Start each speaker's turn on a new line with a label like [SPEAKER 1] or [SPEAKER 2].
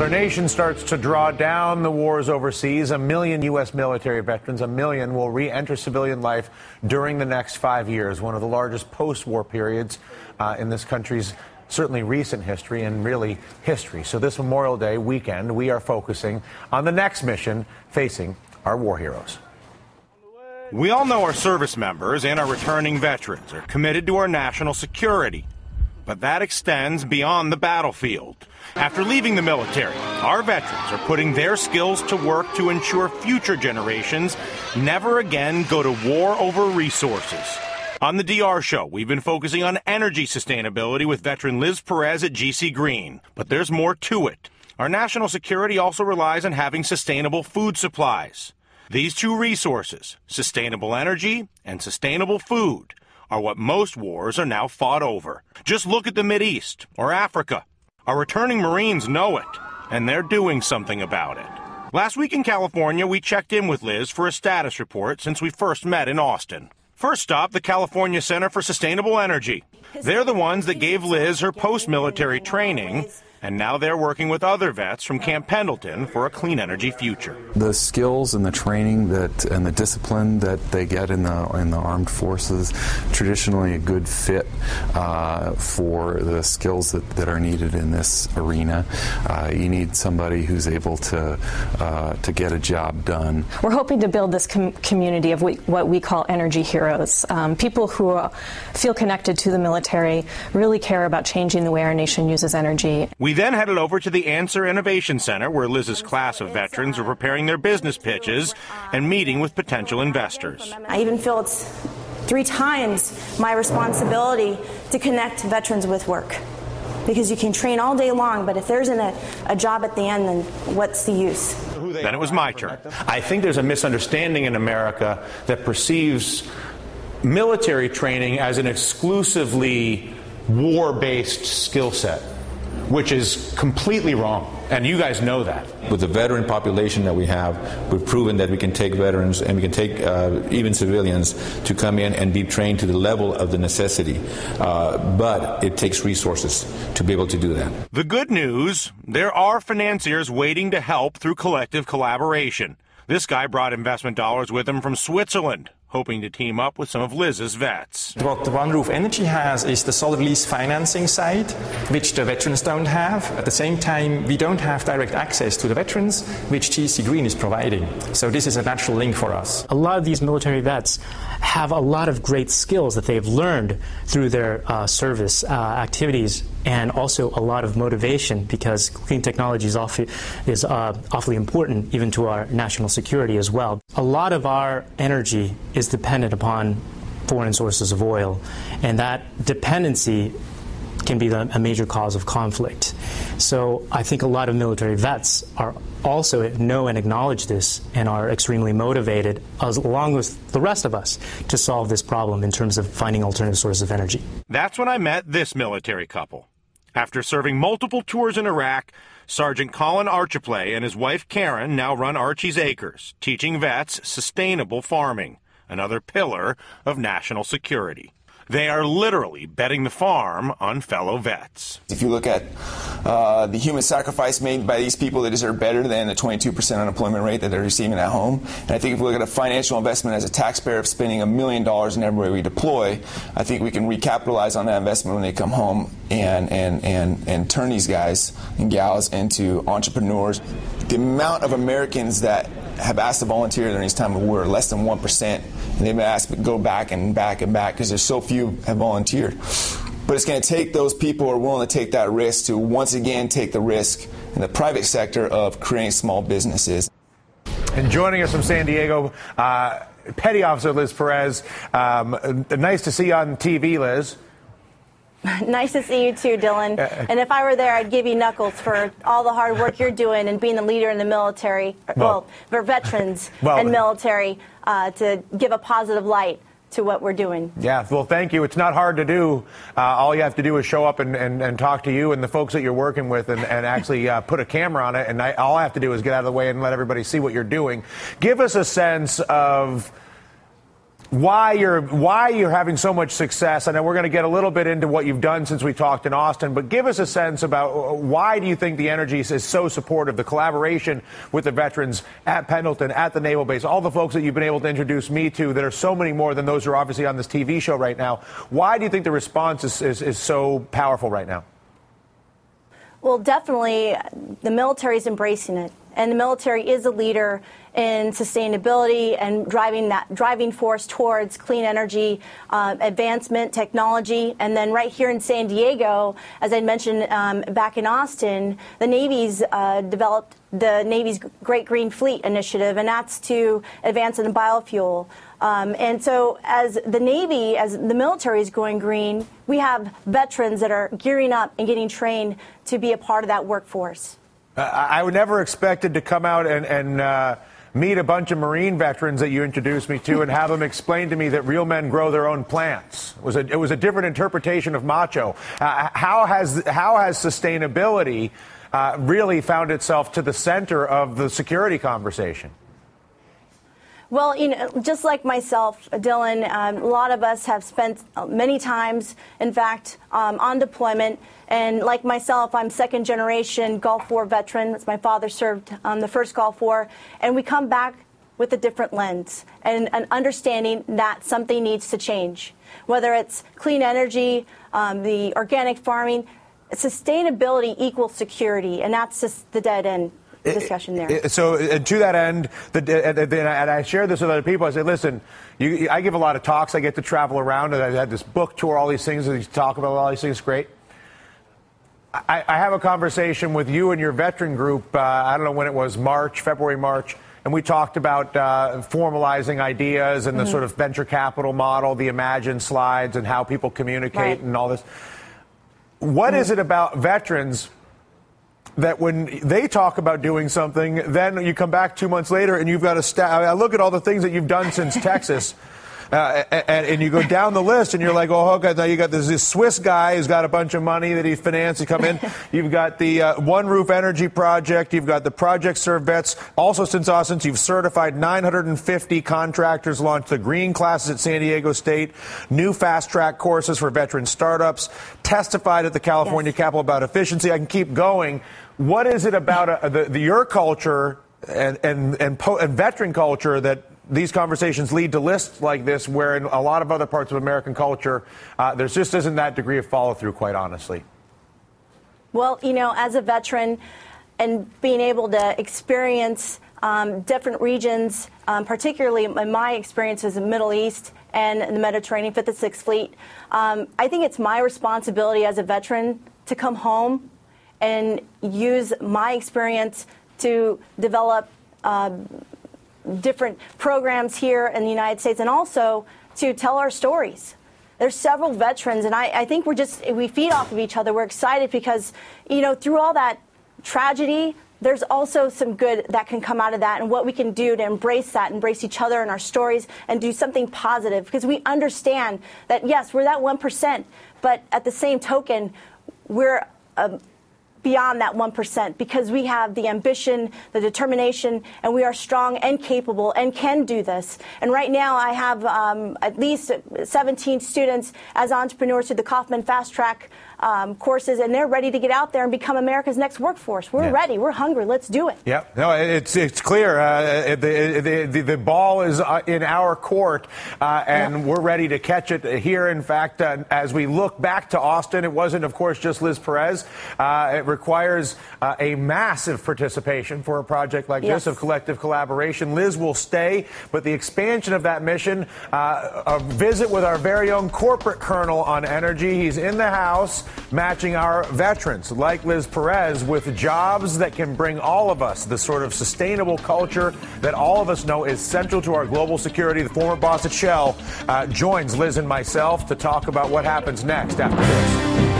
[SPEAKER 1] As our nation starts to draw down the wars overseas, 1 million U.S. military veterans, 1 million, will re-enter civilian life during the next 5 years, one of the largest post-war periods in this country's certainly recent history and really history. So this Memorial Day weekend, we are focusing on the next mission facing our war heroes.
[SPEAKER 2] We all know our service members and our returning veterans are committed to our national security. But that extends beyond the battlefield. After leaving the military, our veterans are putting their skills to work to ensure future generations never again go to war over resources. On the DR Show, we've been focusing on energy sustainability with veteran Liz Perez at GC Green. But there's more to it. Our national security also relies on having sustainable food supplies. These two resources, sustainable energy and sustainable food, are what most wars are now fought over. Just look at the Mideast or Africa. Our returning Marines know it, and they're doing something about it. Last week in California, we checked in with Liz for a status report since we first met in Austin. First stop, the California Center for Sustainable Energy. They're the ones that gave Liz her post-military training, and now they're working with other vets from Camp Pendleton for a clean energy future.
[SPEAKER 3] The skills and the training and the discipline that they get in the armed forces, traditionally a good fit for the skills that are needed in this arena. You need somebody who's able to get a job done.
[SPEAKER 4] We're hoping to build this community of what we call energy heroes, people who feel connected to the military, really care about changing the way our nation uses energy.
[SPEAKER 2] We then headed over to the Answer Innovation Center, where Liz's class of veterans are preparing their business pitches and meeting with potential investors.
[SPEAKER 5] I even feel it's 3 times my responsibility to connect veterans with work. Because you can train all day long, but if there isn't a job at the end, then what's the use?
[SPEAKER 2] Then it was my turn.
[SPEAKER 1] I think there's a misunderstanding in America that perceives military training as an exclusively war-based skill set, which is completely wrong, and you guys know that.
[SPEAKER 6] With the veteran population that we have, we've proven that we can take veterans and we can take even civilians to come in and be trained to the level of the necessity. But it takes resources to be able to do that.
[SPEAKER 2] The good news, there are financiers waiting to help through collective collaboration. This guy brought investment dollars with him from Switzerland, hoping to team up with some of Liz's vets.
[SPEAKER 7] What the One Roof Energy has is the solid lease financing side, which the veterans don't have. At the same time, we don't have direct access to the veterans, which GC Green is providing. So this is a natural link for us.
[SPEAKER 8] A lot of these military vets have a lot of great skills that they've learned through their service activities, and also a lot of motivation, because clean technology is awfully important even to our national security as well. A lot of our energy is dependent upon foreign sources of oil, and that dependency can be a major cause of conflict. So I think a lot of military vets are also know and acknowledge this and are extremely motivated, along with the rest of us, to solve this problem in terms of finding alternative sources of energy.
[SPEAKER 2] That's when I met this military couple. After serving multiple tours in Iraq, Sergeant Colin Archiplay and his wife Karen now run Archie's Acres, teaching vets sustainable farming, another pillar of national security. They are literally betting the farm on fellow vets.
[SPEAKER 9] If you look at the human sacrifice made by these people, that deserve better than the 22% unemployment rate that they're receiving at home. And I think if we look at a financial investment as a taxpayer of spending $1 million in everywhere we deploy, I think we can recapitalize on that investment when they come home and turn these guys and gals into entrepreneurs. The amount of Americans that have asked to volunteer during this time of war, less than 1%, and they've been asked to go back and back and back because there's so few have volunteered. But it's going to take those people who are willing to take that risk to once again take the risk in the private sector of creating small businesses.
[SPEAKER 1] And joining us from San Diego, Petty Officer Liz Perez. Nice to see you on TV, Liz.
[SPEAKER 5] Nice to see you too, Dylan. And if I were there, I'd give you knuckles for all the hard work you're doing and being the leader in the military, well for veterans and military, to give a positive light to what we're doing.
[SPEAKER 1] Yeah, well, thank you. It's not hard to do. All you have to do is show up and talk to you and the folks that you're working with and actually put a camera on it. And all I have to do is get out of the way and let everybody see what you're doing. Give us a sense of why you're having so much success. I know we're going to get a little bit into what you've done since we talked in Austin, but give us a sense about why do you think the Energy is so supportive, the collaboration with the veterans at Pendleton, at the Naval Base, all the folks that you've been able to introduce me to that are so many more than those who are obviously on this TV show right now. Why do you think the response is so powerful right now?
[SPEAKER 5] Well, definitely the military is embracing it, and the military is a leader in sustainability and driving force towards clean energy advancement technology. And then right here in San Diego, as I mentioned back in Austin, the Navy's developed the Navy's Great Green Fleet Initiative, and that's to advance in biofuel. And so as the Navy, as the military is going green, we have veterans that are gearing up and getting trained to be a part of that workforce.
[SPEAKER 1] I would never expected to come out and meet a bunch of Marine veterans that you introduced me to and have them explain to me that real men grow their own plants. It was a different interpretation of macho. How has sustainability really found itself to the center of the security conversation?
[SPEAKER 5] Well, you know, just like myself, Dylan, a lot of us have spent many times, in fact, on deployment. And like myself, I'm second-generation Gulf War veteran. My father served on the first Gulf War. And we come back with a different lens and an understanding that something needs to change. Whether it's clean energy, the organic farming, sustainability equals security. And that's just the dead end discussion there.
[SPEAKER 1] So to that end, and I share this with other people, I say, listen, I give a lot of talks. I get to travel around, and I had this book tour, all these things, and you talk about all these things, great. I have a conversation with you and your veteran group, I don't know when it was, February, March, and we talked about formalizing ideas and the sort of venture capital model, the Imagine slides, and how people communicate and all this. What is it about veterans that when they talk about doing something, then you come back 2 months later and you've got a I look at all the things that you've done since Texas, and you go down the list and you're like, oh, okay, now you got this Swiss guy who's got a bunch of money that he financed to come in. You've got the One Roof Energy Project. You've got the Project Serve Vets. Also, since Austin, you've certified 950 contractors, launched the green classes at San Diego State, new fast-track courses for veteran startups, testified at the California Capitol about efficiency. I can keep going. What is it about your culture and veteran culture that these conversations lead to lists like this, where in a lot of other parts of American culture, there just isn't that degree of follow-through, quite honestly?
[SPEAKER 5] Well, you know, as a veteran and being able to experience different regions, particularly in my experiences in the Middle East and the Mediterranean, 5th and 6th Fleet, I think it's my responsibility as a veteran to come home and use my experience to develop different programs here in the United States, and also to tell our stories. There's several veterans, and I think we feed off of each other. We're excited because, you know, through all that tragedy, there's also some good that can come out of that, and what we can do to embrace each other and our stories, and do something positive, because we understand that, yes, we're that 1%, but at the same token, we're beyond that 1%, because we have the ambition, the determination, and we are strong and capable and can do this. And right now I have at least 17 students as entrepreneurs through the Kauffman Fast Track courses, and they're ready to get out there and become America's next workforce. We're ready. We're hungry. Let's do it.
[SPEAKER 1] Yeah. No, it's clear. The ball is in our court, and we're ready to catch it here. In fact, as we look back to Austin, it wasn't, of course, just Liz Perez. It requires a massive participation for a project like this of collective collaboration. Liz will stay, but the expansion of that mission, a visit with our very own corporate colonel on energy. He's in the house, matching our veterans like Liz Perez with jobs that can bring all of us the sort of sustainable culture that all of us know is central to our global security. The former boss at Shell joins Liz and myself to talk about what happens next after this.